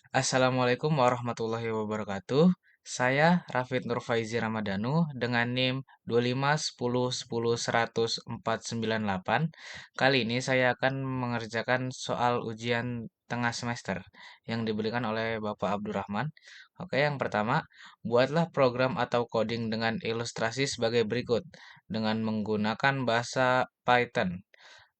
Assalamualaikum warahmatullahi wabarakatuh. Saya Rafid Nurfaizi Ramadhanu dengan NIM 2510110498. Kali ini saya akan mengerjakan soal ujian tengah semester yang diberikan oleh Bapak Abdurrahman. Oke, yang pertama, buatlah program atau coding dengan ilustrasi sebagai berikut dengan menggunakan bahasa Python.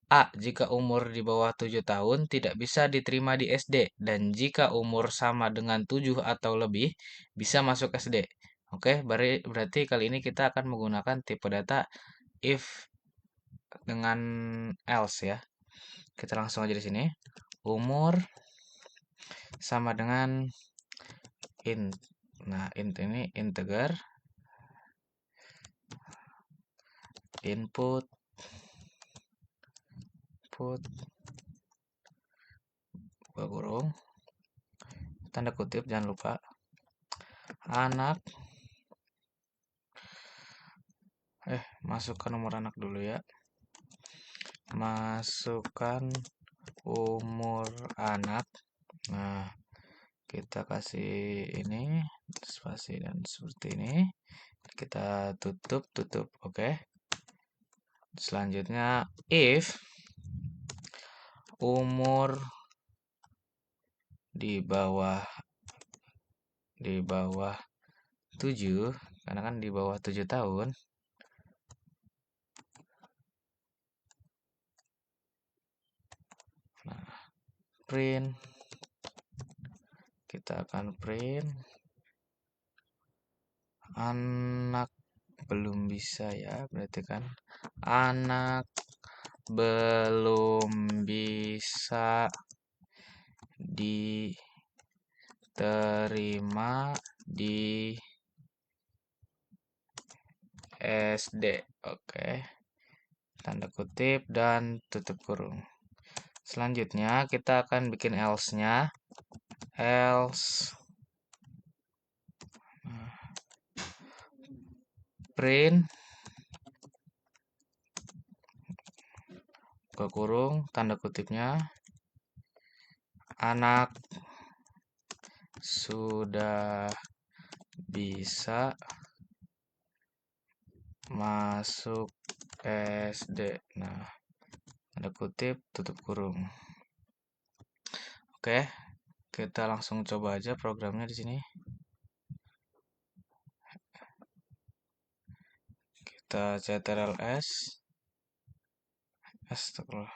A. Jika umur di bawah 7 tahun tidak bisa diterima di SD dan jika umur sama dengan 7 atau lebih bisa masuk SD. Oke, berarti kali ini kita akan menggunakan tipe data if dengan else ya. Kita langsung aja di sini. Umur sama dengan int. Nah, int ini integer, input, put, buka kurung, tanda kutip jangan lupa, anak, masukkan nomor anak dulu ya. Masukkan umur anak. Nah, kita kasih ini spasi dan seperti ini. Kita tutup. Oke. Selanjutnya if umur di bawah 7 karena kan di bawah 7 tahun. Nah, print kita akan print anak belum bisa ya, berarti kan anak belum bisa diterima di SD. Oke. Tanda kutip dan tutup kurung. Selanjutnya kita akan bikin else-nya. Else print buka kurung tanda kutipnya anak sudah bisa masuk SD. Nah, tanda kutip tutup kurung. Oke, kita langsung coba aja programnya di sini. Kita ctrls astagfirullah.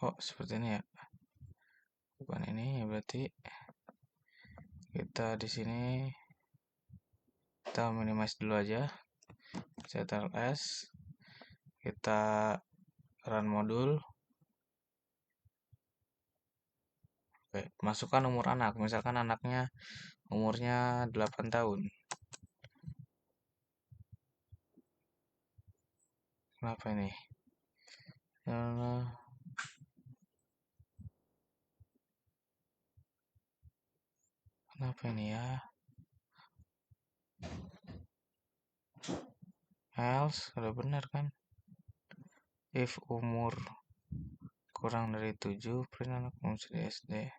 Kok seperti ini ya? Bukan ini ya, berarti kita di sini kita minimize dulu aja. ctrls kita run modul. Oke, masukkan umur anak. Misalkan anaknya umurnya 8 tahun. Kenapa ini? Kenapa ini ya? Else, udah benar kan? If umur kurang dari 7, print anak masih di SD.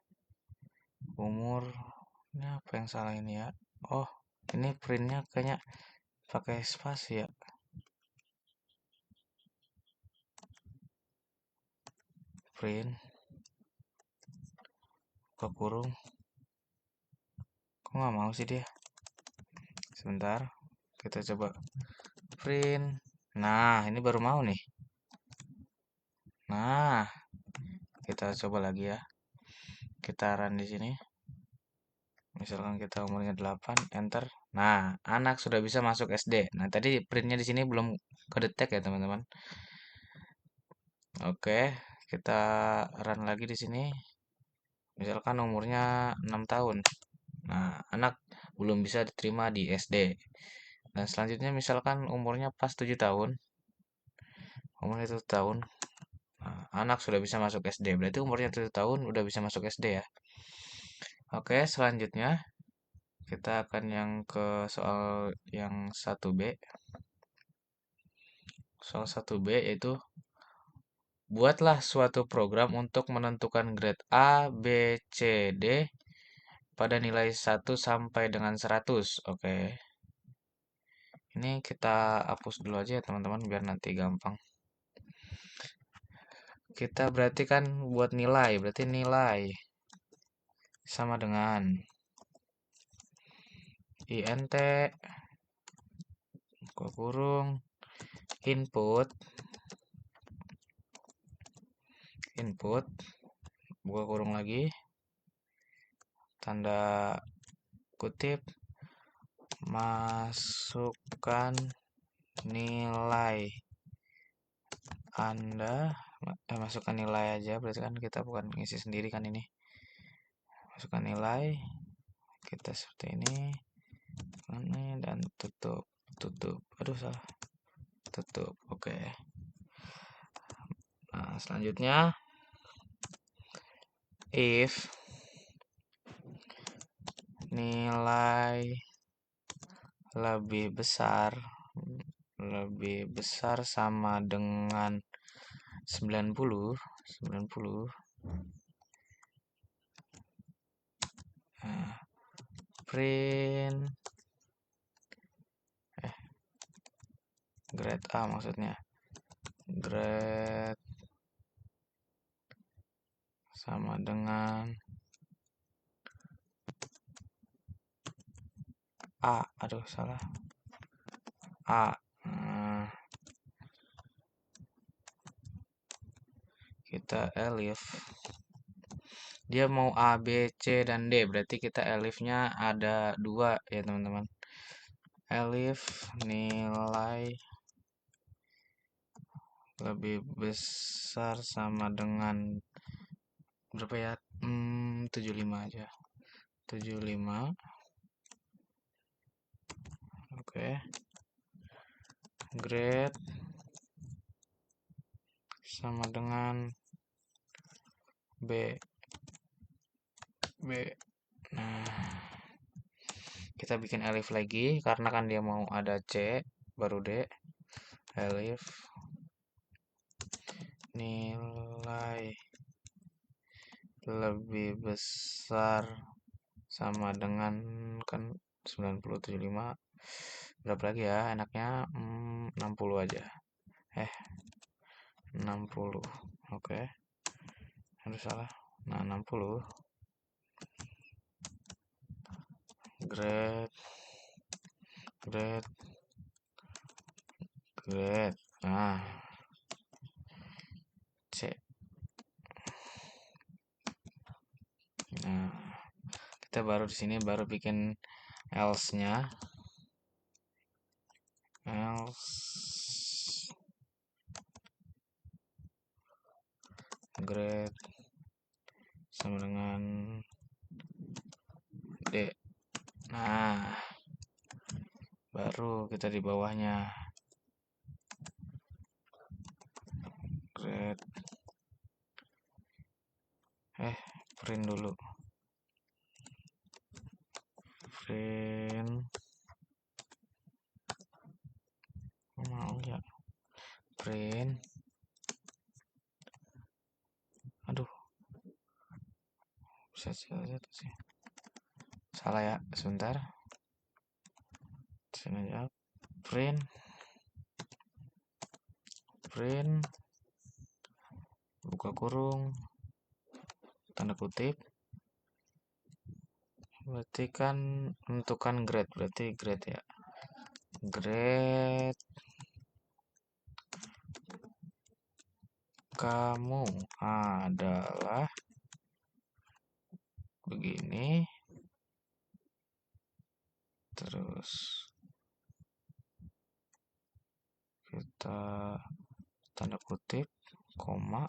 Umur, ini apa yang salah ini ya? Oh, ini printnya kayaknya pakai spasi ya. Print, buka kurung. Kok nggak mau sih dia? Sebentar, kita coba print. Nah, ini baru mau nih. Nah, kita coba lagi ya. Kita run di sini. Misalkan kita umurnya 8, enter. Nah, anak sudah bisa masuk SD. Nah, tadi printnya di sini belum kedetek ya, teman-teman. Oke, kita run lagi di sini. Misalkan umurnya 6 tahun. Nah, anak belum bisa diterima di SD. Dan selanjutnya misalkan umurnya pas 7 tahun. Umurnya 7 tahun. Nah, anak sudah bisa masuk SD. Berarti umurnya 7 tahun udah bisa masuk SD ya. Oke, selanjutnya kita akan yang ke soal yang 1B. Soal 1B yaitu Buatlah suatu program untuk menentukan grade A, B, C, D pada nilai 1 sampai dengan 100. Oke. Ini kita hapus dulu aja ya teman-teman biar nanti gampang. Kita berarti kan buat nilai, berarti nilai sama dengan int buka kurung input buka kurung lagi tanda kutip masukkan nilai Anda masukkan nilai aja berarti kan kita bukan ngisi sendiri kan ini. Masukkan nilai kita seperti ini dan tutup. Aduh salah. Tutup. Oke. Nah, selanjutnya if nilai lebih besar sama dengan 90. Nah, print grade A maksudnya. Grade sama dengan A. Aduh salah. A. Nah, kita elif dia mau A, B, C, dan D berarti kita elifnya ada 2 ya teman-teman. Elif nilai lebih besar sama dengan berapa ya? 75 aja. 75. Oke. Grade sama dengan B. Nah, kita bikin elif lagi karena kan dia mau ada C baru D. Elif nilai lebih besar sama dengan kan 90 75 berapa lagi ya enaknya 60 aja 60. Oke. Aduh salah. Nah 60 grade nah C. Nah kita baru di sini baru bikin else-nya grade sama dengan D. Nah baru kita di bawahnya grade print dulu mau ya print aduh bisa sih salah ya sebentar sini aja print buka kurung tanda kutip berarti kan menentukan grade berarti grade ya grade kamu adalah begini terus kita tanda kutip koma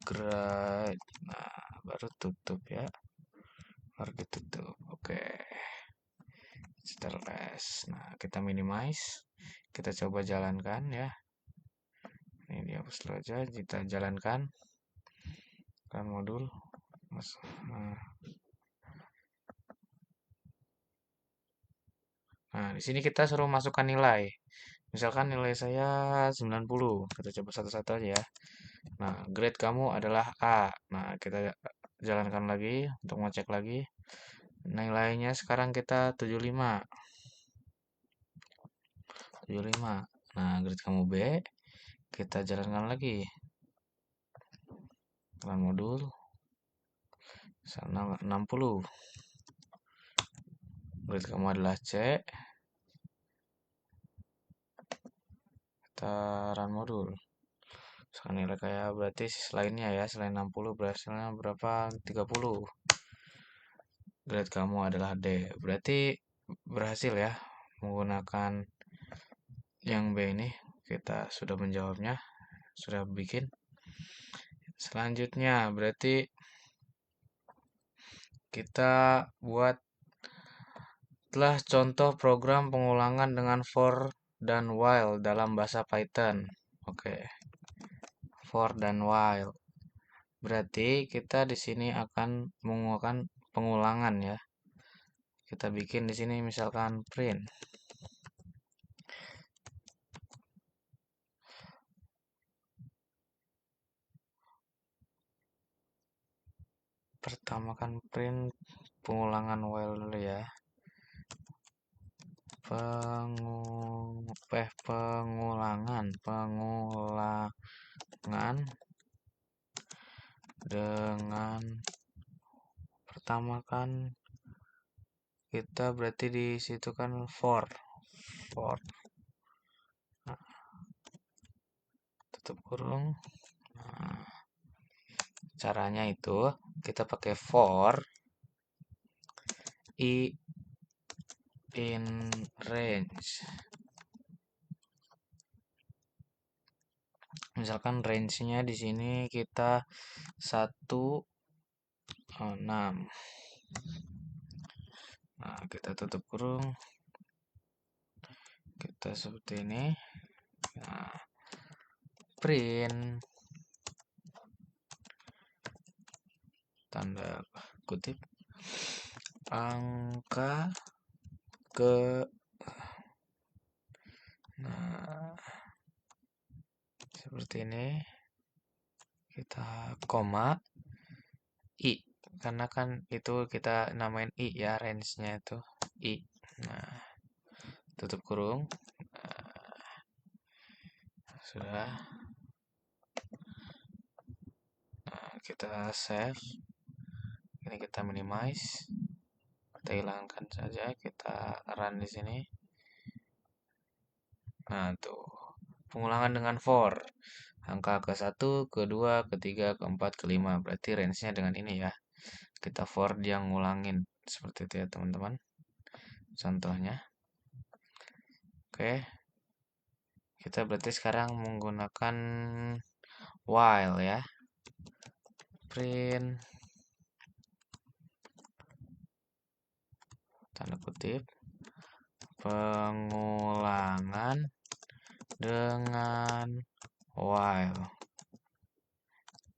grade nah baru tutup ya baru ditutup oke stateless nah kita minimize kita coba jalankan ya ini dihapus dulu aja kita jalankan kan modul nah di sini kita suruh masukkan nilai Misalkan nilai saya 90, kita coba satu-satu aja ya. Nah, grade kamu adalah A. Nah, kita jalankan lagi untuk ngecek lagi. Nilainya sekarang kita 75. 75. Nah, grade kamu B, kita jalankan lagi. Run modul sana 60. Grade kamu adalah C, kita run modul. Sekarang nilai kayak berarti selainnya ya, selain 60 berhasilnya berapa? 30. Grade kamu adalah D. Berarti berhasil ya menggunakan yang B ini. Kita sudah menjawabnya, sudah bikin. Selanjutnya berarti kita buat telah contoh program pengulangan dengan for dan while dalam bahasa Python. Oke, for dan while. Berarti kita di sini akan mengulangan pengulangan ya. Kita bikin di sini misalkan print. Pertama kan print pengulangan while dulu ya. Pengulangan dengan pertama kan kita berarti di situ kan for. Nah, tutup kurung. Nah, caranya itu kita pakai for i in range. Misalkan range-nya di sini kita 1,6. Nah, kita tutup kurung. Kita seperti ini. Nah, print tanda kutip angka ke nah seperti ini, kita koma i karena kan itu kita namain i ya, range-nya itu i. Nah, tutup kurung. Sudah. Nah, kita save. Ini kita minimize. Kita hilangkan saja, kita run di sini. Nah, tuh. Pengulangan dengan for. Angka ke-1, ke-2, ke-3, ke-4, ke-5. Berarti range-nya dengan ini ya. Kita for dia ngulangin. Seperti itu ya, teman-teman. Contohnya. Oke. Kita berarti sekarang menggunakan while ya. Print tanda kutip pengulangan dengan while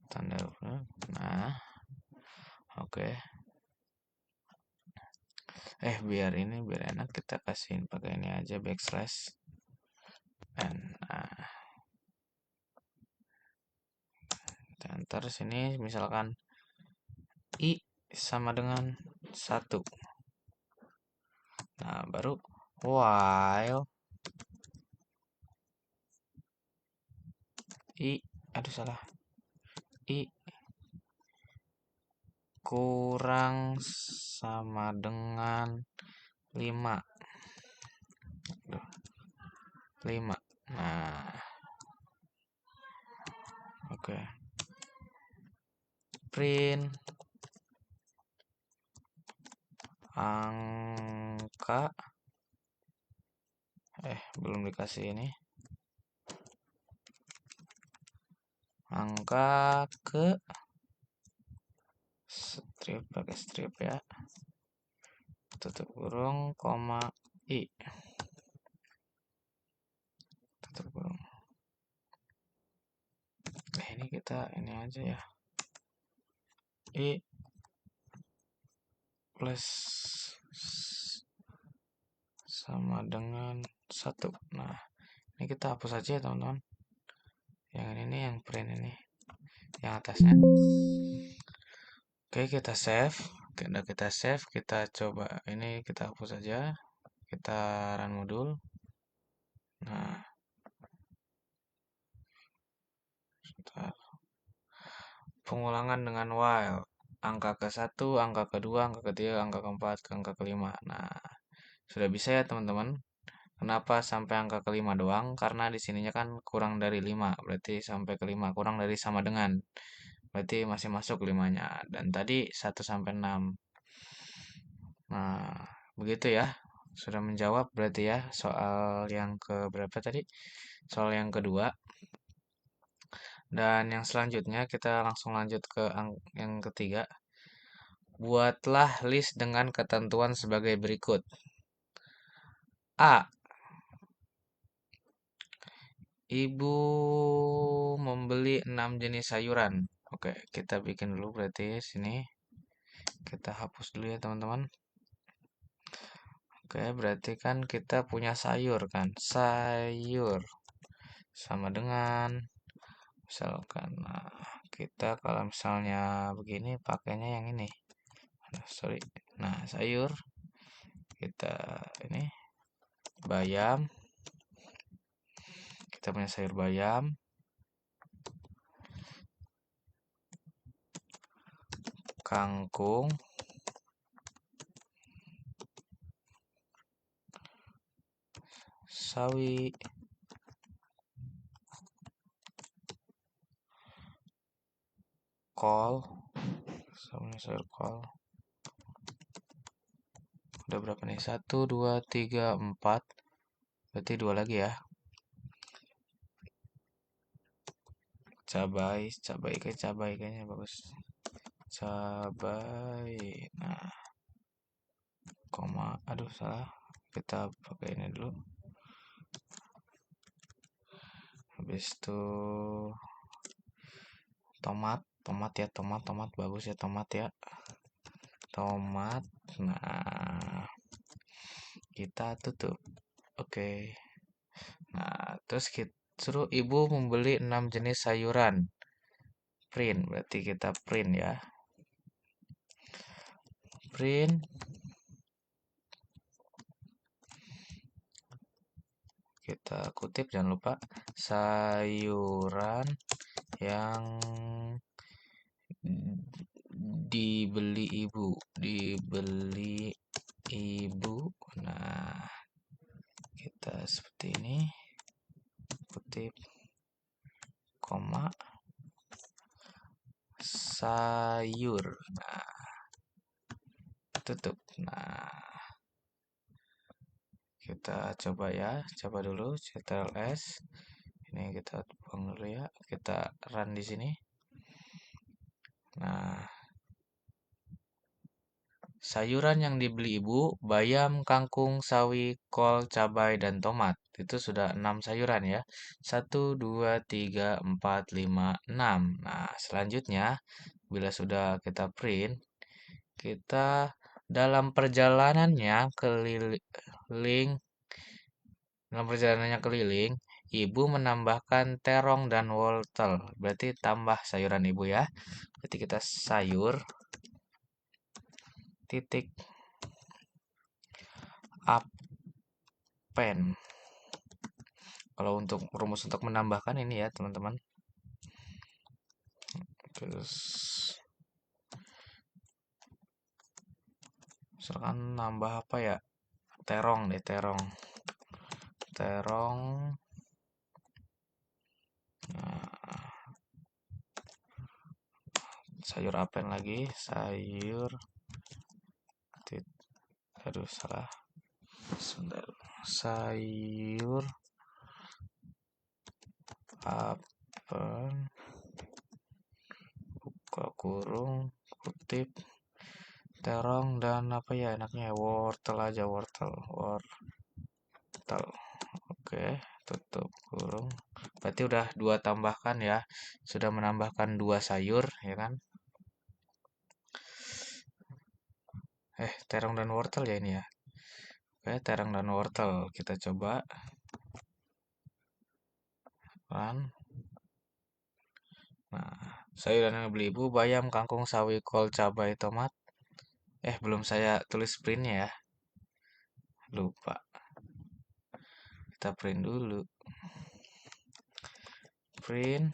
tanda kutip. Nah, oke. Biar enak kita kasihin pakai ini aja backslash n. Nah, kita enter sini misalkan i sama dengan 1. Nah, baru while salah. I kurang sama dengan 5. 5. Nah, oke. Print angka belum dikasih ini. Angka ke strip, pakai strip ya. Tutup kurung, koma i. Tutup kurung. Ini kita ini aja ya. I plus sama dengan 1. Nah, Ini kita hapus aja ya teman-teman. Yang ini yang print ini, yang atasnya. Oke, kita save. Udah kita save, kita coba ini kita hapus aja. Kita run modul. Nah, sebentar. Pengulangan dengan while. Angka ke-1, angka kedua, angka ketiga, angka keempat, angka kelima. Nah, sudah bisa ya teman-teman. Kenapa sampai angka kelima doang? Karena di sininya kan kurang dari 5, berarti sampai kelima. Kurang dari sama dengan. Berarti masih masuk limanya. Dan tadi 1 sampai 6. Nah, begitu ya. Sudah menjawab berarti ya soal yang ke berapa tadi? Soal yang kedua. Dan yang selanjutnya kita langsung lanjut ke yang ketiga. Buatlah list dengan ketentuan sebagai berikut. A. Ibu membeli 6 jenis sayuran. Oke, kita bikin dulu berarti sini. Kita hapus dulu ya teman-teman. Oke, berarti kan kita punya sayur kan. Sayur sama dengan misalkan, nah, kita kalau misalnya begini pakainya yang ini. Sorry. Nah, sayur kita ini bayam. Kita punya sayur bayam, kangkung, sawi, kol, sama sayur kol. Udah berapa nih? 1, 2, 3, 4. Berarti 2 lagi ya. Cabai, cabai kayaknya bagus. Cabai. Nah, koma. Aduh, salah. Kita pakai ini dulu. Habis itu tomat, tomat bagus ya tomat ya. Tomat. Nah, kita tutup. Oke. Nah, terus kita suruh ibu membeli 6 jenis sayuran. Print, berarti kita print ya. Print. Kita kutip, jangan lupa. Sayuran yang dibeli ibu. Dibeli ibu. Nah, kita seperti ini. Kutip, koma, sayur. Nah, tutup. Nah, kita coba ya, coba dulu Ctrl S. Ini kita buang dulu ya, kita run di sini. Nah, sayuran yang dibeli ibu, bayam, kangkung, sawi, kol, cabai, dan tomat. Itu sudah 6 sayuran ya. 1, 2, 3, 4, 5, 6. Nah, selanjutnya, bila sudah kita print, kita dalam perjalanannya keliling, ibu menambahkan terong dan wortel. Berarti tambah sayuran ibu ya. Berarti kita sayur, titik, append. Kalau untuk rumus untuk menambahkan ini ya teman-teman. Terus misalkan nambah apa ya? Terong deh, terong. Terong. Nah, sayur append lagi, sayur. Aduh, salah. Sebentar. Sayur append, buka kurung, kutip, terong dan apa ya enaknya, wortel aja, wortel. Oke, tutup kurung. Berarti udah 2 tambahkan ya. Sudah menambahkan 2 sayur ya kan. Terong dan wortel ya ini ya. Oke, terong dan wortel kita coba. kan. Nah, sayuran yang beli ibu bayam, kangkung, sawi, kol, cabai, tomat. Belum saya tulis printnya ya. Lupa. Kita print dulu. Print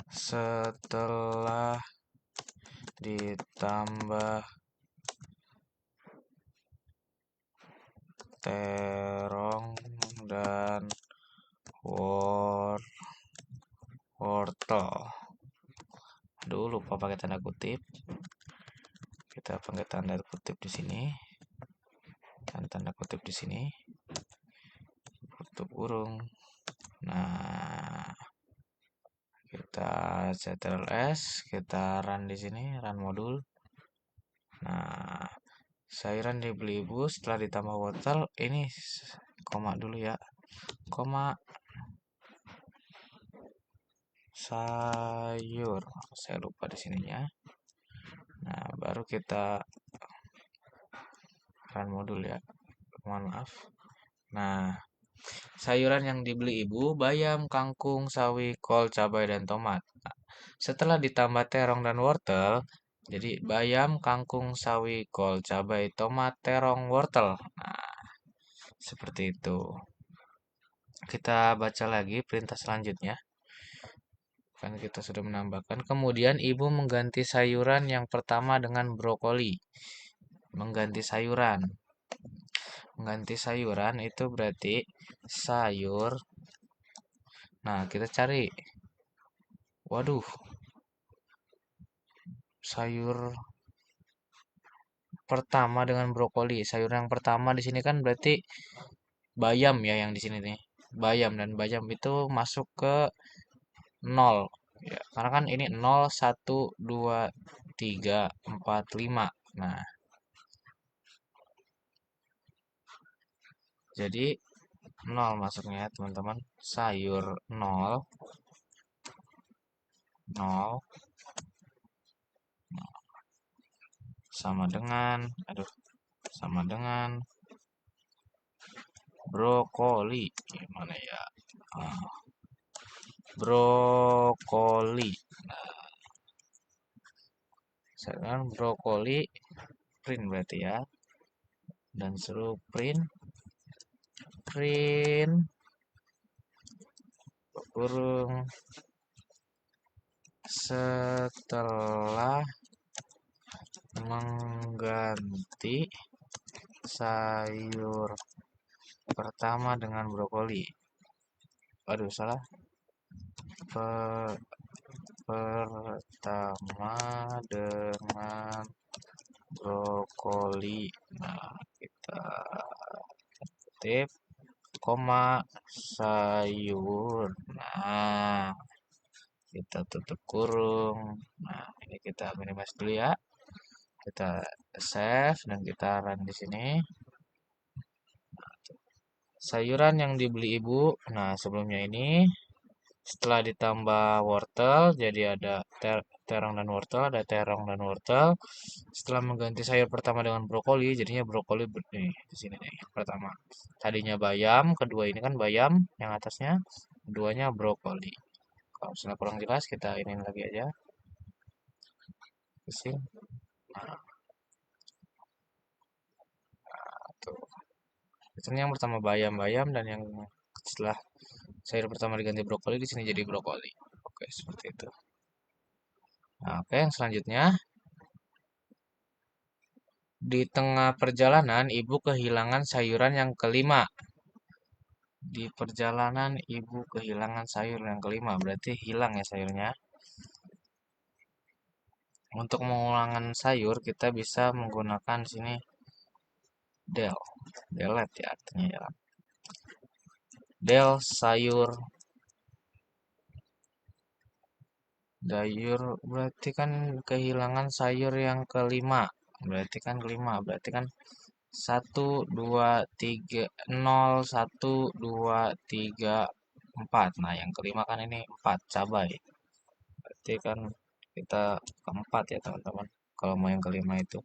setelah ditambah terong dan wortel. Aduh, lupa pakai tanda kutip. Kita pakai tanda kutip di sini. Dan tanda kutip di sini. Tutup kurung. Nah, kita Ctrl S, kita run di sini, run modul. Nah, sayuran dibeli ibu setelah ditambah wortel, ini koma dulu ya. Koma sayur. Saya lupa di sininya. Nah, baru kita run modul ya. Mohon maaf. Nah, sayuran yang dibeli ibu, bayam, kangkung, sawi, kol, cabai, dan tomat. Nah, setelah ditambah terong dan wortel, jadi bayam, kangkung, sawi, kol, cabai, tomat, terong, wortel. Nah, seperti itu. Kita baca lagi perintah selanjutnya. Kan kita sudah menambahkan. Kemudian ibu mengganti sayuran yang pertama dengan brokoli. Mengganti sayuran. Mengganti sayuran itu berarti sayur. Nah, kita cari. Waduh, sayur pertama dengan brokoli. Sayur yang pertama di sini kan berarti bayam ya yang di sini nih. Bayam dan bayam itu masuk ke 0. Ya, karena kan ini 0, 1, 2, 3, 4, 5. Nah, jadi 0 masuknya ya, teman-teman. Sayur 0, 0 sama dengan, sama dengan brokoli. Gimana ya? Ah, brokoli. Sekarang brokoli print berarti ya. Dan suruh print kurung setelah mengganti sayur pertama dengan brokoli. Aduh, salah. Pertama dengan brokoli. Nah, kita ketik koma sayur. Nah, kita tutup kurung. Nah, ini kita minimize dulu ya. Kita save dan kita run di sini. Sayuran yang dibeli ibu. Nah, sebelumnya ini setelah ditambah wortel jadi ada terong dan wortel, ada terong dan wortel. Setelah mengganti sayur pertama dengan brokoli, jadinya brokoli nih di sini nih pertama. Tadinya bayam, kedua ini kan bayam yang atasnya, keduanya brokoli. Kalau misalnya kurang jelas kita ini lagi aja. Pusing. Nah, tuh. Biasanya yang pertama bayam-bayam dan yang setelah sayur pertama diganti brokoli di sini jadi brokoli. Oke, seperti itu. Nah, oke, yang selanjutnya di tengah perjalanan ibu kehilangan sayuran yang kelima. Di perjalanan ibu kehilangan sayur yang kelima, berarti hilang ya sayurnya. Untuk mengulangan sayur kita bisa menggunakan sini del, delete ya artinya ya. Del sayur, sayur berarti kan kehilangan sayur yang kelima. Berarti kan 1, 2, 3, 0, 1, 2, 3, 4. Nah, yang kelima kan ini 4 cabai. Berarti kan kita keempat ya, teman-teman. Kalau mau yang kelima itu.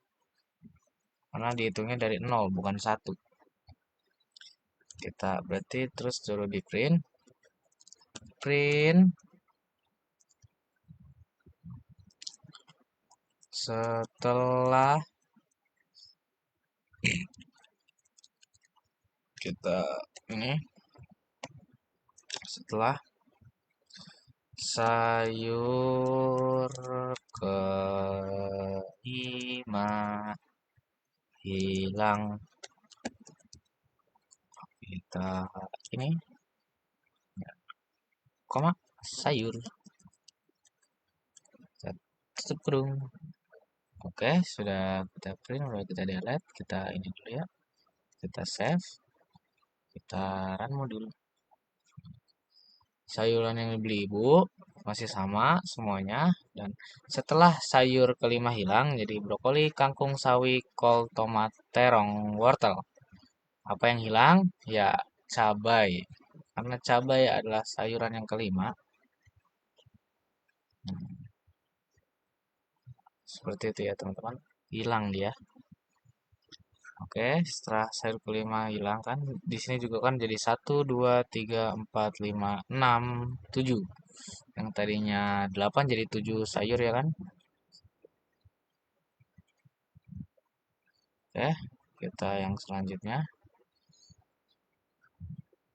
Karena dihitungnya dari 0, bukan 1. Kita berarti terus suruh di print. Print setelah kita ini setelah sayur kelima hilang, kita ini koma sayur, kita tutup kurung. Oke, sudah kita print, sudah kita delete, kita ini dulu ya, kita save, kita run modul. Sayuran yang dibeli ibu masih sama semuanya, dan setelah sayur kelima hilang jadi brokoli, kangkung, sawi, kol, tomat, terong, wortel. Apa yang hilang? Ya, cabai. Karena cabai adalah sayuran yang kelima. Hmm, seperti itu ya teman-teman. Hilang dia. Oke, setelah sayur kelima hilang kan, di sini juga kan jadi satu, 2, 3, 4, 5, 6, 7. Yang tadinya 8 jadi 7 sayur ya kan? Oke, kita yang selanjutnya.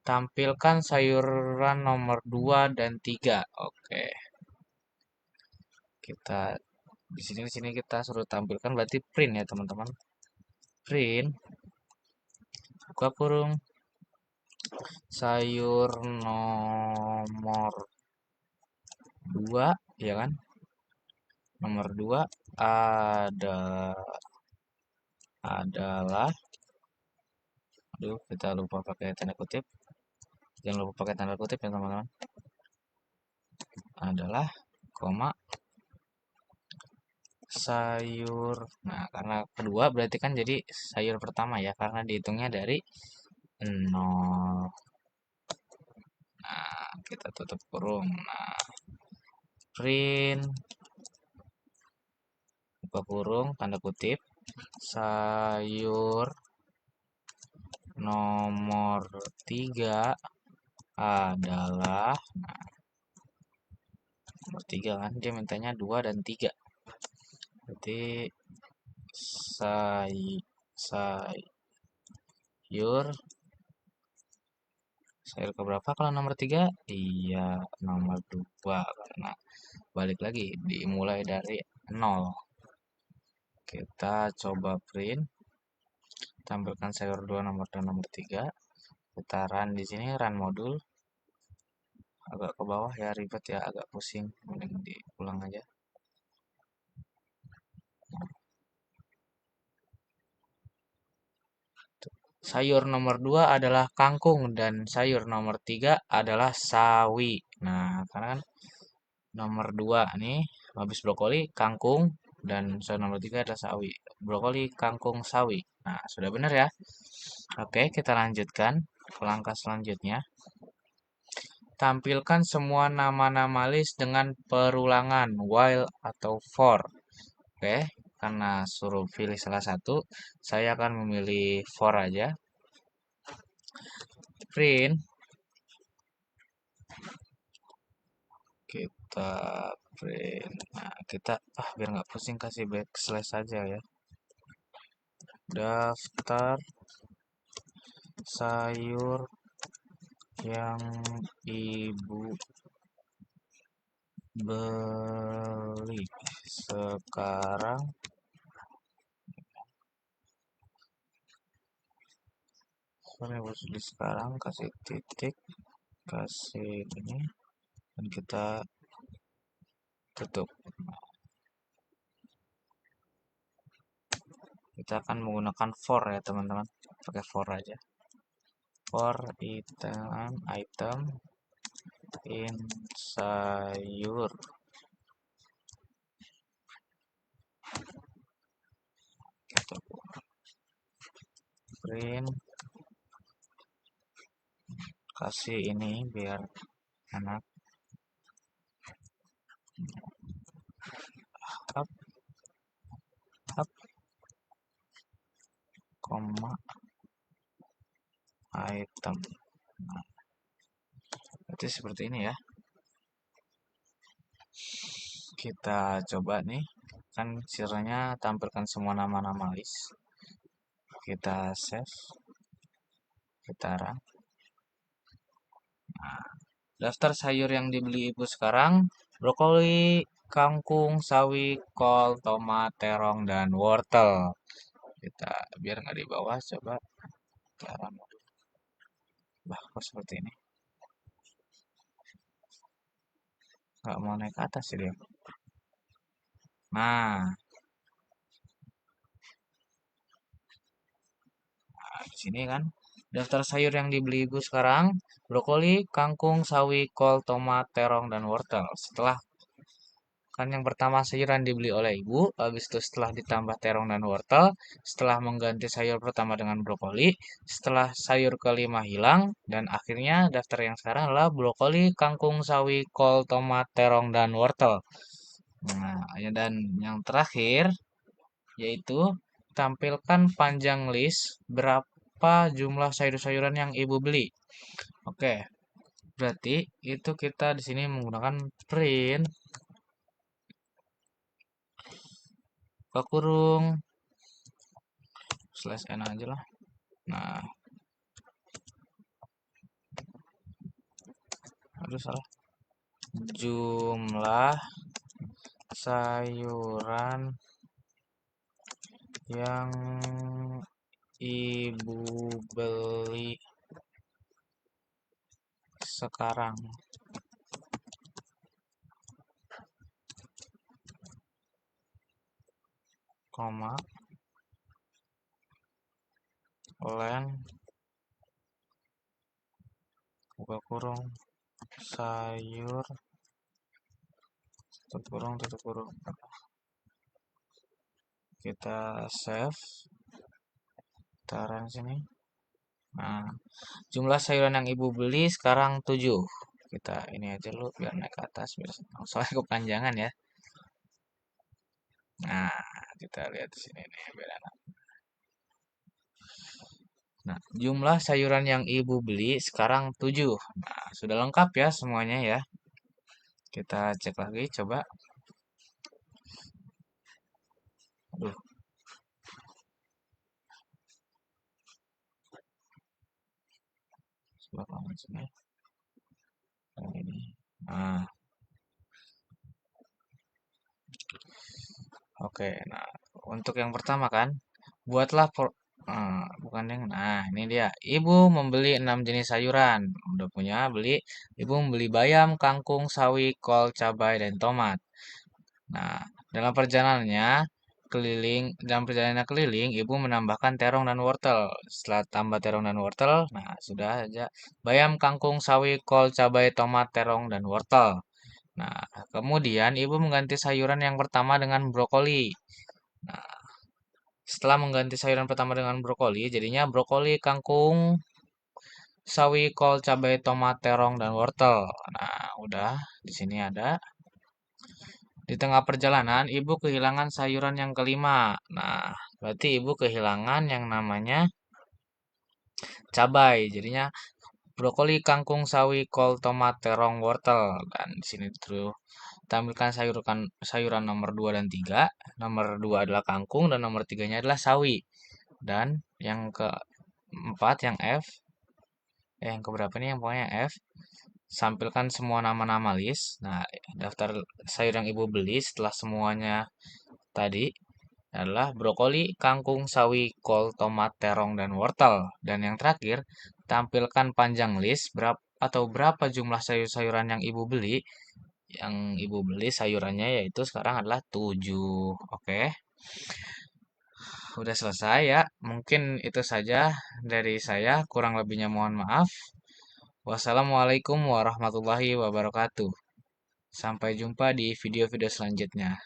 Tampilkan sayuran nomor 2 dan 3. Oke, kita di sini kita suruh tampilkan berarti print ya teman-teman. Print buka kurung sayur nomor 2 ya kan? Nomor 2 ada adalah, aduh kita lupa pakai tanda kutip. Jangan lupa pakai tanda kutip ya teman-teman. Adalah koma sayur. Nah, karena kedua berarti kan jadi sayur pertama ya, karena dihitungnya dari 0. Nah, kita tutup kurung. Nah, print buka kurung tanda kutip sayur nomor 3 adalah, nomor 3 kan dia mintanya 2 dan 3. Berarti say sayur sayur keberapa kalau nomor 3? Iya, nomor 2 karena balik lagi dimulai dari 0. Kita coba print, tampilkan sayur 2 nomor dan nomor 3. Kita run di sini, run modul. Agak ke bawah ya, ribet ya, agak pusing. Mending diulang aja. Sayur nomor 2 adalah kangkung dan sayur nomor 3 adalah sawi. Nah, karena kan nomor 2 nih habis brokoli, kangkung, dan sayur nomor 3 adalah sawi. Brokoli, kangkung, sawi. Nah, sudah benar ya. Oke, kita lanjutkan ke langkah selanjutnya. Tampilkan semua nama-nama list dengan perulangan while atau for. Oke, karena suruh pilih salah satu, saya akan memilih for aja. Print, kita print. Nah, kita biar nggak pusing kasih backslash saja ya. Daftar sayur yang ibu beli sekarang. Sorry, beli sekarang, kasih titik, kasih ini, dan kita tutup. Kita akan menggunakan for ya teman-teman, pakai for aja. For item in sayur. Kita print, kasih ini biar enak. Up, up, koma, item. Nah, berarti seperti ini ya. Kita coba nih. Kan ciranya tampilkan semua nama-nama list. Kita save. Kita run. Nah, daftar sayur yang dibeli ibu sekarang, brokoli, kangkung, sawi, kol, tomat, terong, dan wortel. Kita biar nggak di bawah, coba kita run. Bah, kok seperti ini? Nggak mau naik ke atas sih dia. Nah, di sini kan daftar sayur yang dibeli ibu sekarang, brokoli, kangkung, sawi, kol, tomat, terong, dan wortel. Setelah kan yang pertama sayuran dibeli oleh ibu, habis itu setelah ditambah terong dan wortel, setelah mengganti sayur pertama dengan brokoli, setelah sayur kelima hilang, dan akhirnya daftar yang sekarang adalah brokoli, kangkung, sawi, kol, tomat, terong, dan wortel. Nah, ya, dan yang terakhir yaitu tampilkan panjang list berapa jumlah sayur-sayuran yang ibu beli. Oke, berarti itu kita di sini menggunakan print buka kurung slash n aja lah. Nah, aduh salah. Jumlah sayuran yang ibu beli sekarang, koma, len, buka kurung, sayur, tutup kurung, tutup kurung. Kita save, taruh sini. Nah, jumlah sayuran yang ibu beli sekarang 7. Kita ini aja dulu biar naik ke atas, biar soalnya kepanjangan ya. Nah, kita lihat di sini nih beda. Nah, jumlah sayuran yang ibu beli sekarang 7. Nah, sudah lengkap ya semuanya ya. Kita cek lagi coba. Aduh. Coba sini. Ini. Nah, oke. Nah, untuk yang pertama kan, buatlah bukan yang nah ini dia. Ibu membeli 6 jenis sayuran. Udah punya beli. Ibu membeli bayam, kangkung, sawi, kol, cabai, dan tomat. Nah, dalam perjalanannya keliling, ibu menambahkan terong dan wortel. Setelah tambah terong dan wortel, nah sudah aja bayam, kangkung, sawi, kol, cabai, tomat, terong, dan wortel. Nah, kemudian ibu mengganti sayuran yang pertama dengan brokoli. Nah, setelah mengganti sayuran pertama dengan brokoli, jadinya brokoli, kangkung, sawi, kol, cabai, tomat, terong, dan wortel. Nah, udah di sini ada. Di tengah perjalanan, ibu kehilangan sayuran yang kelima. Nah, berarti ibu kehilangan yang namanya cabai. Jadinya brokoli, kangkung, sawi, kol, tomat, terong, wortel. Dan di sini terus tampilkan sayuran nomor 2 dan 3. Nomor 2 adalah kangkung dan nomor 3-nya adalah sawi. Dan yang keempat, yang F, yang keberapa nih yang pokoknya F, sampilkan semua nama-nama list. Nah, daftar sayur yang ibu beli setelah semuanya tadi adalah brokoli, kangkung, sawi, kol, tomat, terong, dan wortel. Dan yang terakhir, tampilkan panjang list berapa jumlah sayur-sayuran yang ibu beli. Yang ibu beli sayurannya yaitu sekarang adalah 7. Oke, udah selesai ya. Mungkin itu saja dari saya. Kurang lebihnya mohon maaf. Wassalamualaikum warahmatullahi wabarakatuh. Sampai jumpa di video-video selanjutnya.